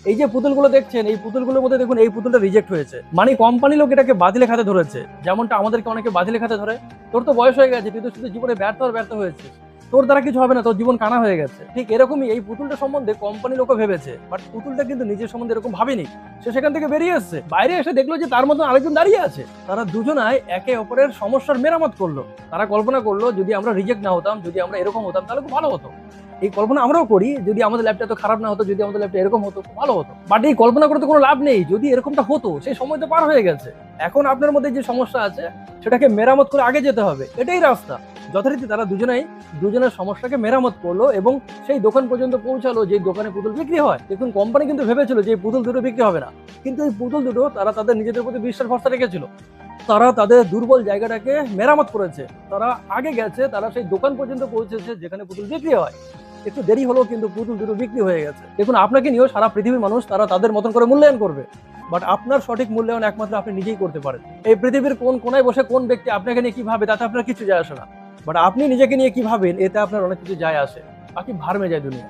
এই যে পুতুলগুলো দেখছেন, এই পুতুলগুলোর মধ্যে দেখুন এই পুতুলটা রিজেক্ট হয়েছে, মানে কোম্পানি লোক এটাকে বাতিলে খাতে ধরেছে, যেমনটা আমাদেরকে অনেকে বাতিলে খাতে ধরে। তোর তো বয়স হয়ে গেছে, তুই তো শুধু জীবনে ব্যর্থ হয়েছে, তোর দ্বারা কিছু হবে না, তোর জীবন কানা হয়ে গেছে। ঠিক এরকমই এই পুতুলটা সম্বন্ধে কোম্পানি লোকও ভেবেছে, বাট পুতুলটা কিন্তু নিজের সম্বন্ধে এরকম ভাবেনি। সে সেখান থেকে বেরিয়ে এসছে, বাইরে এসে দেখলো যে তার মতন আরেকজন দাঁড়িয়ে আছে। তারা দুজনাই একে অপরের সমস্যার মেরামত করলো। তারা কল্পনা করলো যদি আমরা রিজেক্ট না হতাম, যদি আমরা এরকম হতাম, তাহলে খুব ভালো হতো। এই কল্পনা আমরাও করি, যদি আমাদের ল্যাপটা এত খারাপ না হতো, যদি আমাদের ল্যাপটা এরকম হতো, খুব ভালো হতো। বাট এই কল্পনা করতে কোনো লাভ নেই, যদি এরকমটা হতো সেই সময় তো পার হয়ে গেছে। এখন আপনার মধ্যে যে সমস্যা আছে সেটাকে মেরামত করে আগে যেতে হবে, এটাই রাস্তা। যথারীতি তারা দুজনেই দুজনের সমস্যাকে মেরামত করলো এবং সেই দোকান পর্যন্ত পৌঁছালো যে দোকানে পুতুল বিক্রি হয়। দেখুন কোম্পানি কিন্তু ভেবেছিল যে এই পুতুল দুটো বিক্রি হবে না, কিন্তু এই পুতুল দুটো তারা তাদের নিজেদের প্রতি বিশ্বাস ভরসা রেখেছিল। তারা তাদের দুর্বল জায়গাটাকে মেরামত করেছে, তারা আগে গেছে, তারা সেই দোকান পর্যন্ত পৌঁছেছে যেখানে পুতুল বিক্রি হয়। একটু দেরি হলেও কিন্তু পুতুল দুটো বিক্রি হয়ে গেছে। দেখুন আপনাকে নিয়েও সারা পৃথিবীর মানুষ তারা তাদের মতন করে মূল্যায়ন করবে, বাট আপনার সঠিক মূল্যায়ন একমাত্র আপনি নিজেই করতে পারেন। এই পৃথিবীর কোন কোনায় বসে কোন ব্যক্তি আপনাকে নিয়ে কি ভাবে তাতে আপনার কিছু যায় আসে না, বাট আপনি নিজেকে নিয়ে কি ভাবেন এতে আপনার অনেক কিছু যায় আসে। বাকি ভার্মে যায় দুনিয়া।